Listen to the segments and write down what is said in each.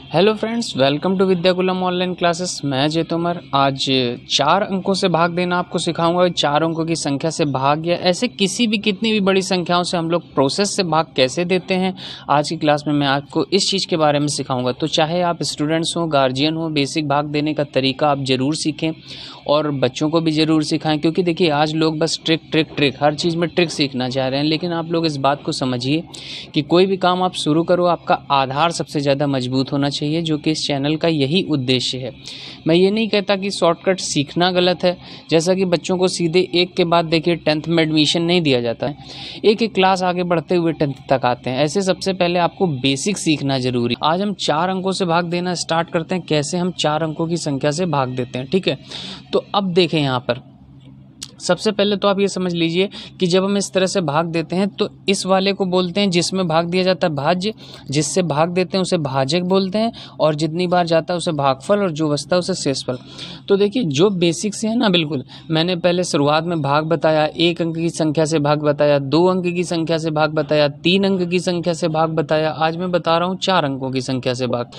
Hello friends, welcome to Vidyakulam online classes. मैं जय तोमर। आज 4 अंकों से भाग देना आपको सिखाऊंगा। 4 अंकों की संख्या से भाग या ऐसे किसी भी कितनी भी बड़ी संख्याओं से हम लोग प्रोसेस से भाग कैसे देते हैं, आज की क्लास में मैं आपको इस चीज़ के बारे में सिखाऊंगा। तो चाहे आप स्टूडेंट्स हो, गार्जियन हो, बेसिक भाग देने का तरीका आप ज़रूर सीखें और बच्चों को भी ज़रूर सिखाएं। क्योंकि देखिए, आज लोग बस ट्रिक हर चीज़ में ट्रिक सीखना चाह रहे हैं, लेकिन आप लोग इस बात को समझिए कि कोई भी काम आप शुरू करो, आपका आधार सबसे ज़्यादा मजबूत होना चाहिए, जो कि इस चैनल का यही उद्देश्य है। मैं ये नहीं कहता कि शॉर्टकट सीखना गलत है, जैसा कि बच्चों को सीधे एक के बाद देखिए 10th में एडमिशन नहीं दिया जाता है, एक एक क्लास आगे बढ़ते हुए 10th तक आते हैं। ऐसे सबसे पहले आपको बेसिक सीखना जरूरी। आज हम 4 अंकों से भाग देना स्टार्ट करते हैं। कैसे हम 4 अंकों की संख्या से भाग देते हैं, ठीक है। तो अब देखें, यहाँ पर सबसे पहले तो आप ये समझ लीजिए कि जब हम इस तरह से भाग देते हैं तो इस वाले को बोलते हैं जिसमें भाग दिया जाता है भाज्य, जिससे भाग देते हैं उसे भाजक बोलते हैं, और जितनी बार जाता है उसे भागफल, और जो बचता है उसे शेषफल। तो देखिए, जो बेसिक से है ना, बिल्कुल मैंने पहले शुरुआत में भाग बताया, 1 अंक की संख्या से भाग बताया, 2 अंक की संख्या से भाग बताया, 3 अंक की संख्या से भाग बताया। आज मैं बता रहा हूँ 4 अंकों की संख्या से भाग।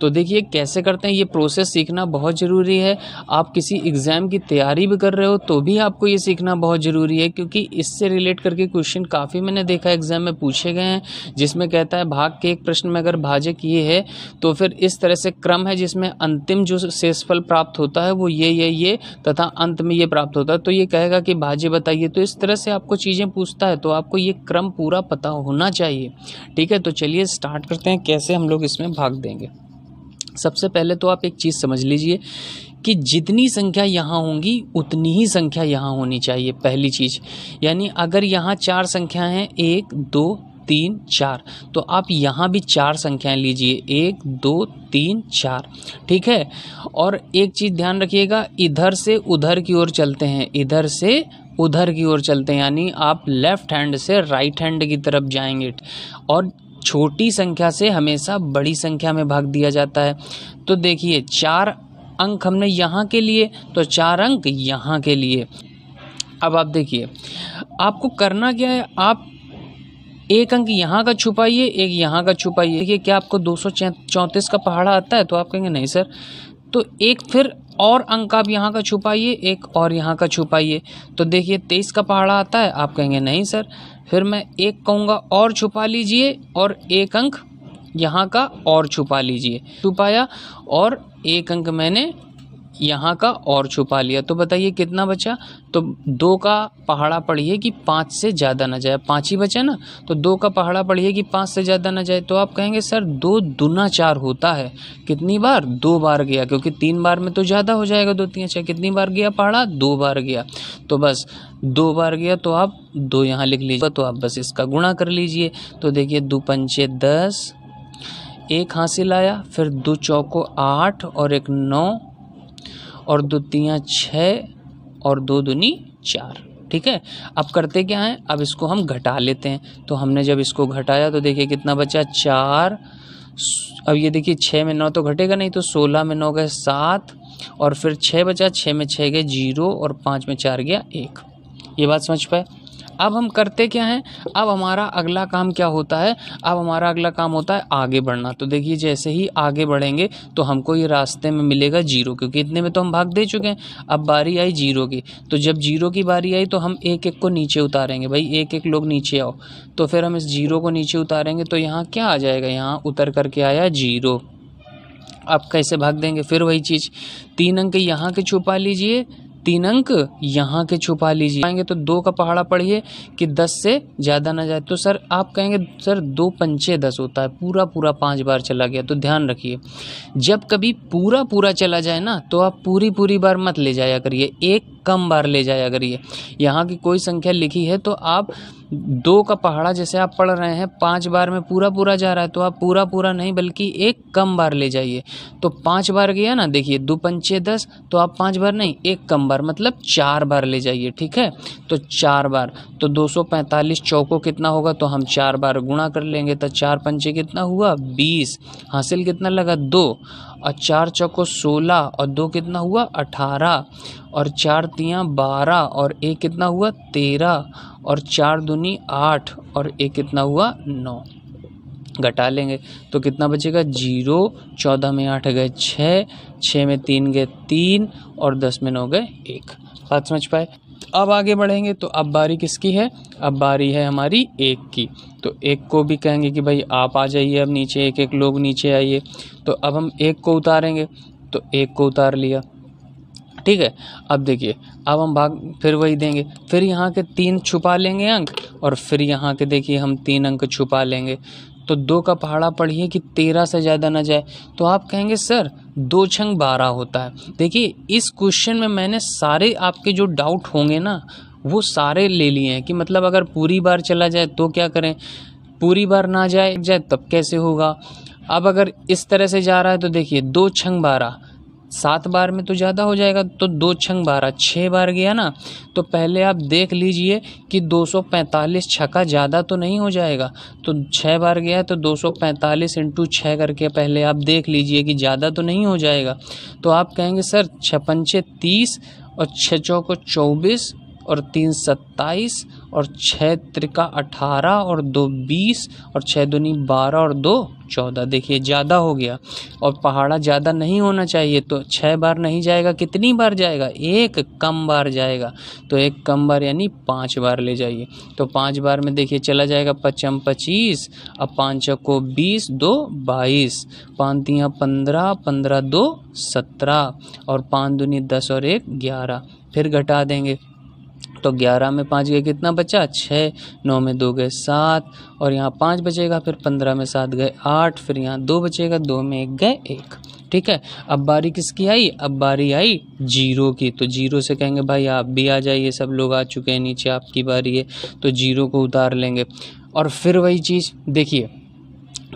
तो देखिए कैसे करते हैं, ये प्रोसेस सीखना बहुत ज़रूरी है। आप किसी एग्ज़ाम की तैयारी भी कर रहे हो तो भी आपको ये सीखना बहुत ज़रूरी है, क्योंकि इससे रिलेट करके क्वेश्चन काफ़ी मैंने देखा एग्जाम में पूछे गए हैं, जिसमें कहता है भाग के एक प्रश्न में अगर भाजक ये है तो फिर इस तरह से क्रम है जिसमें अंतिम जो शेषफल प्राप्त होता है वो ये तथा अंत में ये प्राप्त होता है। तो ये कहेगा कि भाज्य बताइए। तो इस तरह से आपको चीज़ें पूछता है, तो आपको ये क्रम पूरा पता होना चाहिए, ठीक है। तो चलिए स्टार्ट करते हैं कैसे हम लोग इसमें भाग देंगे। सबसे पहले तो आप एक चीज़ समझ लीजिए कि जितनी संख्या यहाँ होंगी उतनी ही संख्या यहाँ होनी चाहिए, पहली चीज़। यानी अगर यहाँ 4 संख्या हैं, 1 2 3 4, तो आप यहाँ भी 4 संख्याएं लीजिए, 1 2 3 4, ठीक है। और एक चीज़ ध्यान रखिएगा, इधर से उधर की ओर चलते हैं, इधर से उधर की ओर चलते हैं, यानी आप लेफ्ट हैंड से राइट हैंड की तरफ जाएंगे। और छोटी संख्या से हमेशा बड़ी संख्या में भाग दिया जाता है। तो देखिए 4 अंक हमने यहाँ के लिए, तो 4 अंक यहाँ के लिए। अब आप देखिए, आपको करना क्या है, आप 1 अंक यहाँ का छुपाइए, 1 यहाँ का छुपाइए। देखिए, क्या आपको 234 का पहाड़ा आता है? तो आप कहेंगे नहीं सर। तो एक फिर और अंक आप यहाँ का छुपाइए, 1 और यहाँ का छुपाइए। तो देखिए 23 का पहाड़ा आता है? आप कहेंगे नहीं सर। फिर मैं 1 कहूँगा और छुपा लीजिए, और 1 अंक यहाँ का और छुपा लीजिए। छुपाया और 1 अंक मैंने यहाँ का और छुपा लिया। तो बताइए कितना बचा? तो 2 का पहाड़ा पढ़िए कि 5 से ज़्यादा ना जाए, 5 ही बचा ना। तो 2 का पहाड़ा पढ़िए कि 5 से ज़्यादा ना जाए। तो आप कहेंगे सर 2 दूना 4 होता है। कितनी बार? 2 बार गया, क्योंकि 3 बार में तो ज़्यादा हो जाएगा, 2 3 6। कितनी बार गया पहाड़ा? 2 बार गया। तो बस 2 बार गया, तो आप 2 यहाँ लिख लीजिए। तो आप बस इसका गुणा कर लीजिए। तो देखिए 2 पंचे 10, 1 हासिल आया, फिर 2 चौको 8 और 1 9, और 2 तियाँ 6 और 2 दूनी 4, ठीक है। अब करते क्या है, अब इसको हम घटा लेते हैं। तो हमने जब इसको घटाया तो देखिए कितना बचा? 4। अब ये देखिए 6 में 9 तो घटेगा नहीं, तो 16 में 9 गए 7, और फिर 6 बचा, 6 में 6 गए 0, और 5 में 4 गया 1। ये बात समझ पाए? अब हम करते क्या हैं, अब हमारा अगला काम क्या होता है? अब हमारा अगला काम होता है आगे बढ़ना। तो देखिए जैसे ही आगे बढ़ेंगे तो हमको ये रास्ते में मिलेगा 0, क्योंकि इतने में तो हम भाग दे चुके हैं। अब बारी आई 0 की, तो जब 0 की बारी आई तो हम 1 1 को नीचे उतारेंगे। भाई 1 1 लोग नीचे आओ। तो फिर हम इस 0 को नीचे उतारेंगे, तो यहाँ क्या आ जाएगा? यहाँ उतर करके आया 0। अब कैसे भाग देंगे? फिर वही चीज़, 3 अंक यहाँ के छुपा लीजिए, 3 अंक यहाँ के छुपा लीजिए। आएंगे तो 2 का पहाड़ा पढ़िए कि 10 से ज़्यादा ना जाए। तो सर आप कहेंगे सर 2 पंचे 10 होता है, पूरा 5 बार चला गया। तो ध्यान रखिए, जब कभी पूरा चला जाए ना, तो आप पूरी बार मत ले जाया करिए, एक कम बार ले जाया करिए। यहाँ की कोई संख्या लिखी है तो आप 2 का पहाड़ा जैसे आप पढ़ रहे हैं 5 बार में पूरा जा रहा है, तो आप पूरा नहीं बल्कि एक कम बार ले जाइए। तो 5 बार गया ना, देखिए 2 पंचे 10, तो आप 5 बार नहीं, एक कम बार, मतलब 4 बार ले जाइए, ठीक है। तो 4 बार, तो 245 चौको कितना होगा? तो हम 4 बार गुणा कर लेंगे। तो 4 पंचे कितना हुआ? 20। हासिल कितना लगा? 2, और 4 चौको 16, और 2 कितना हुआ? 18, और 4 तियाँ 12, और 1 कितना हुआ? 13, और 4 दूनी 8, और 1 कितना हुआ? 9। घटा लेंगे तो कितना बचेगा 0, 14 में 8 गए 6, 6 में 3 गए 3 और 10 में 9 गए 1। बात समझ पाए। अब आगे बढ़ेंगे तो अब बारी किसकी है, अब बारी है हमारी 1 की। तो 1 को भी कहेंगे कि भाई आप आ जाइए अब नीचे, एक एक लोग नीचे आइए। तो अब हम 1 को उतारेंगे, तो 1 को उतार लिया, ठीक है। अब देखिए अब हम भाग फिर वही देंगे, फिर यहाँ के 3 छुपा लेंगे अंक और फिर यहाँ के देखिए हम 3 अंक छुपा लेंगे। तो 2 का पहाड़ा पढ़िए कि 13 से ज़्यादा ना जाए। तो आप कहेंगे सर 2 छंग 12 होता है। देखिए इस क्वेश्चन में मैंने सारे आपके जो डाउट होंगे ना वो सारे ले लिए हैं कि मतलब अगर पूरी बार चला जाए तो क्या करें, पूरी बार ना जाए तब कैसे होगा। अब अगर इस तरह से जा रहा है तो देखिए 2 छंग 12, 7 बार में तो ज़्यादा हो जाएगा, तो 2 छंग 12 6 बार गया ना। तो पहले आप देख लीजिए कि 245 छक्का ज़्यादा तो नहीं हो जाएगा। तो 6 बार गया है तो 245 × 6 करके पहले आप देख लीजिए कि ज़्यादा तो नहीं हो जाएगा। तो आप कहेंगे सर 6 पंचे 30 और 6 चौको 24 और 3 27 और 6 त्रिका 18 और 2 20 और 6 दूनी 12 और 2 14। देखिए ज़्यादा हो गया और पहाड़ा ज़्यादा नहीं होना चाहिए। तो 6 बार नहीं जाएगा, कितनी बार जाएगा, 1 कम बार जाएगा। तो 1 कम बार यानी 5 बार ले जाइए। तो 5 बार में देखिए चला जाएगा 5 25, अब 5 चौको 20, 2 22, 5 तियाँ 15, 15 2 17 और 5 दूनी 10 और 1 11। फिर घटा देंगे तो 11 में 5 गए कितना बचा 6, 9 में 2 गए 7 और यहाँ 5 बचेगा, फिर 15 में 7 गए 8, फिर यहाँ 2 बचेगा, 2 में 1 गए 1। ठीक है। अब बारी किसकी आई, अब बारी आई 0 की। तो 0 से कहेंगे भाई आप भी आ जाइए, सब लोग आ चुके हैं नीचे, आपकी बारी है। तो 0 को उतार लेंगे और फिर वही चीज़ देखिए,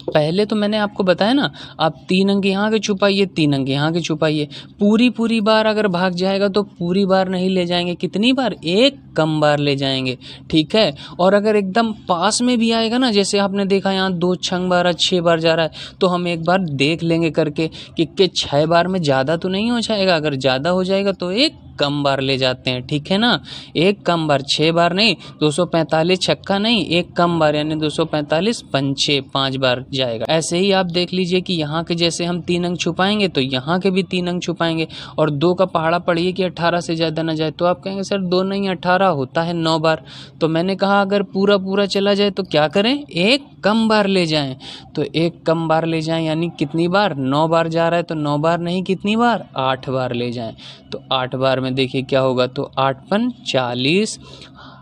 पहले तो मैंने आपको बताया ना, आप 3 अंक यहाँ के छुपाइए, 3 अंक यहाँ के छुपाइए। पूरी बार अगर भाग जाएगा तो पूरी बार नहीं ले जाएंगे, कितनी बार, 1 कम बार ले जाएंगे, ठीक है। और अगर एकदम पास में भी आएगा ना, जैसे आपने देखा यहाँ 2 छंग 12 6 बार जा रहा है, तो हम एक बार देख लेंगे करके कि 6 बार में ज़्यादा तो नहीं हो जाएगा। अगर ज़्यादा हो जाएगा तो 1 कम बार ले जाते हैं, ठीक है ना। 1 कम बार, 6 बार नहीं, 245 छक्का नहीं, 1 कम बार यानी 245 पंचे 5 बार जाएगा। ऐसे ही आप देख लीजिए कि यहाँ के जैसे हम 3 अंक छुपाएंगे तो यहाँ के भी 3 अंक छुपाएंगे। और 2 का पहाड़ा पढ़िए कि 18 से ज़्यादा ना जाए। तो आप कहेंगे सर 2 नहीं 18 होता है 9 बार। तो मैंने कहा अगर पूरा चला जाए तो क्या करें, 1 कम बार ले जाएं। तो 1 कम बार ले जाएं यानी कितनी बार, 9 बार जा रहा है तो 9 बार नहीं, कितनी बार, 8 बार ले जाएं। तो 8 बार में देखिए क्या होगा, तो 8 पन 40,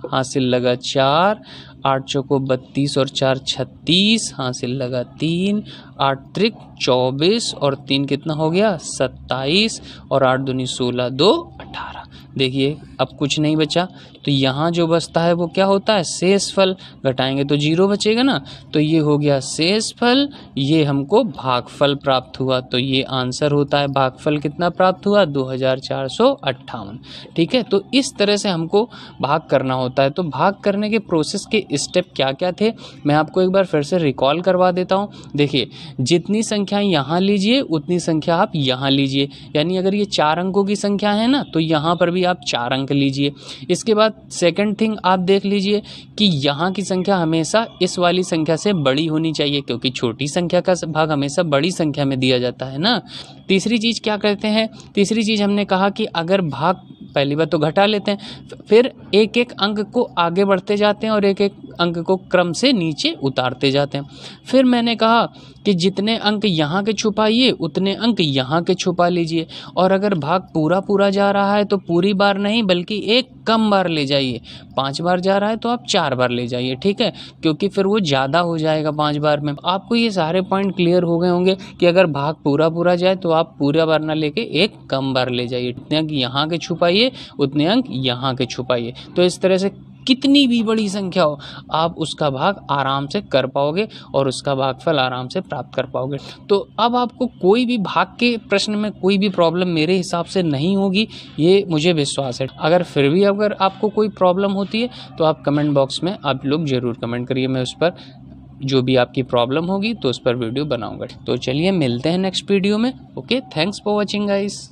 हासिल लगा 4, 8 चौको 32 और 4 36, हासिल लगा 3, 8 त्रिक 24 और 3 कितना हो गया 27 और 8 दूनी 16, 2 18। देखिए अब कुछ नहीं बचा, तो यहाँ जो बचता है वो क्या होता है, शेष फल। घटाएंगे तो 0 बचेगा ना, तो ये हो गया शेष फल, ये हमको भागफल प्राप्त हुआ। तो ये आंसर होता है, भागफल कितना प्राप्त हुआ, 2458। ठीक है। तो इस तरह से हमको भाग करना होता है। तो भाग करने के प्रोसेस के स्टेप क्या क्या थे मैं आपको एक बार फिर से रिकॉल करवा देता हूँ। देखिए जितनी संख्या यहाँ लीजिए उतनी संख्या आप यहाँ लीजिए, यानी अगर ये 4 अंकों की संख्या है ना तो यहाँ पर भी आप 4 अंक लीजिए। इसके बाद सेकंड थिंग आप देख लीजिए कि यहाँ की संख्या हमेशा इस वाली संख्या से बड़ी होनी चाहिए, क्योंकि छोटी संख्या का भाग हमेशा बड़ी संख्या में दिया जाता है ना। तीसरी चीज़ क्या करते हैं, तीसरी चीज़ हमने कहा कि अगर भाग, पहली बार तो घटा लेते हैं, फिर एक एक अंक को आगे बढ़ते जाते हैं और एक एक अंक को क्रम से नीचे उतारते जाते हैं। फिर मैंने कहा कि जितने अंक यहाँ के छुपाइए उतने अंक यहाँ के छुपा लीजिए, और अगर भाग पूरा जा रहा है तो पूरी बार नहीं बल्कि 1 कम बार ले जाइए। 5 बार जा रहा है तो आप 4 बार ले जाइए, ठीक है, क्योंकि फिर वो ज़्यादा हो जाएगा 5 बार में। आपको ये सारे पॉइंट क्लियर हो गए होंगे कि अगर भाग पूरा जाए तो आप पूरा बार ना लेके 1 कम बार ले जाइए। जितने अंक यहाँ के छुपाइए उतने अंक यहाँ के छुपाइए। तो इस तरह से कितनी भी बड़ी संख्या हो आप उसका भाग आराम से कर पाओगे और उसका भागफल आराम से प्राप्त कर पाओगे। तो अब आपको कोई भी भाग के प्रश्न में कोई भी प्रॉब्लम मेरे हिसाब से नहीं होगी, ये मुझे विश्वास है। अगर फिर भी अगर आपको कोई प्रॉब्लम होती है तो आप कमेंट बॉक्स में आप लोग ज़रूर कमेंट करिए, मैं उस पर जो भी आपकी प्रॉब्लम होगी तो उस पर वीडियो बनाऊंगा। तो चलिए मिलते हैं नेक्स्ट वीडियो में। Okay, thanks for watching guys.